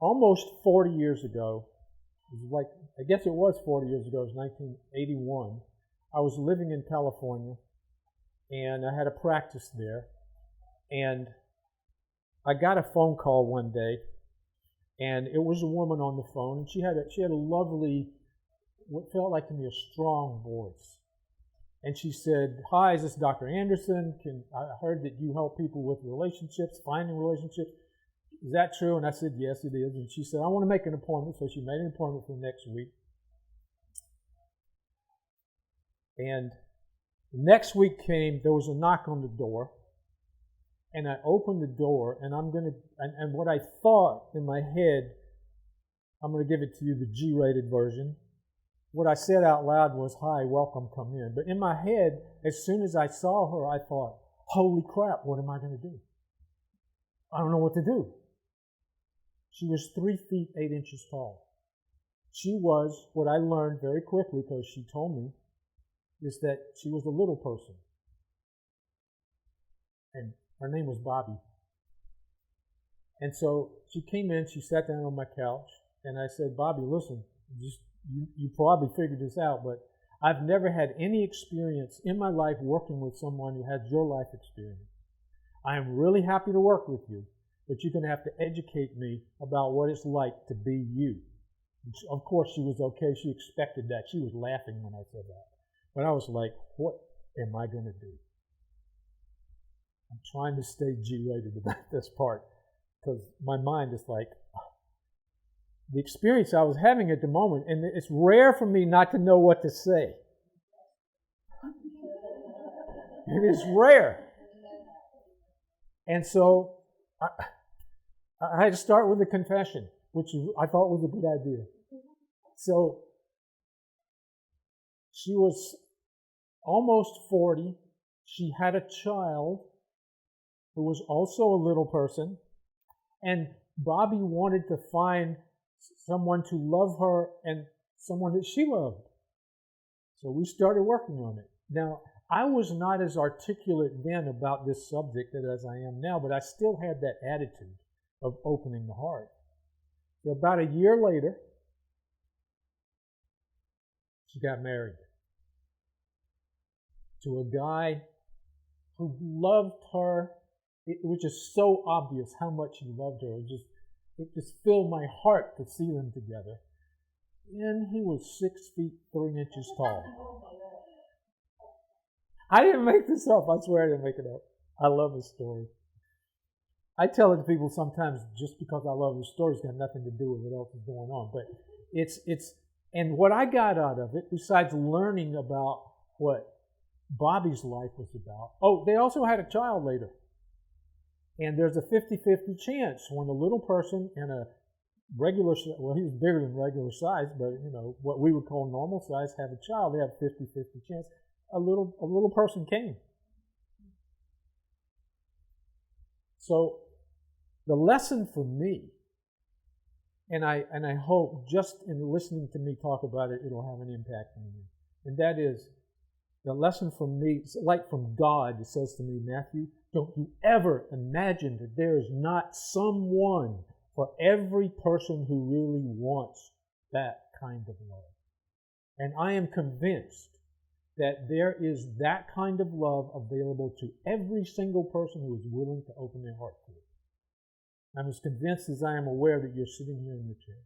almost 40 years ago, I guess it was 40 years ago, it was 1981, I was living in California, and I had a practice there, and I got a phone call one day, and it was a woman on the phone, and she had a lovely, what felt like to me a strong voice. And she said, "Hi, is this Dr. Anderson? I heard that you help people with relationships, finding relationships. Is that true?" And I said, "Yes, it is." And she said, "I want to make an appointment." So she made an appointment for next week. And the next week came, there was a knock on the door. And I opened the door, and and what I thought in my head, I'm going to give it to you, the G-rated version. What I said out loud was, "Hi, welcome, come in." But in my head, as soon as I saw her, I thought, "Holy crap, what am I going to do? I don't know what to do." She was 3 feet 8 inches tall. She was, what I learned very quickly, because she told me, is that she was a little person. And her name was Bobbi. And so she came in, she sat down on my couch, and I said, "Bobbi, listen, you probably figured this out, but I've never had any experience in my life working with someone who has your life experience. I am really happy to work with you, but you're going to have to educate me about what it's like to be you." Of course, she was okay. She expected that. She was laughing when I said that. But I was like, what am I going to do? I'm trying to stay G-rated about this part, because my mind is like, the experience I was having at the moment, and it's rare for me not to know what to say. It is rare. And so I had to start with a confession, which I thought was a good idea. So she was almost 40. She had a child who was also a little person, and Bobbi wanted to find someone to love her and someone that she loved. So we started working on it. Now, I was not as articulate then about this subject as I am now, but I still had that attitude of opening the heart. So about a year later, she got married to a guy who loved her. It was just so obvious how much he loved her. It just filled my heart to see them together. And he was 6 feet 3 inches tall. I didn't make this up. I swear I didn't make it up. I love his story. I tell it to people sometimes just because I love his story. It's got nothing to do with what else is going on. But and what I got out of it, besides learning about what Bobbi's life was about, they also had a child later. And there's a 50-50 chance when a little person and a regular, well, he was bigger than regular size, but what we would call normal size, have a child, they have 50-50 chance. A little person came. So the lesson for me, and I hope just in listening to me talk about it, it'll have an impact on you. And that is, the lesson from me, like from God, it says to me, "Matthew, don't you ever imagine that there is not someone for every person who really wants that kind of love." And I am convinced that there is that kind of love available to every single person who is willing to open their heart to it. I'm as convinced as I am aware that you're sitting here in the church.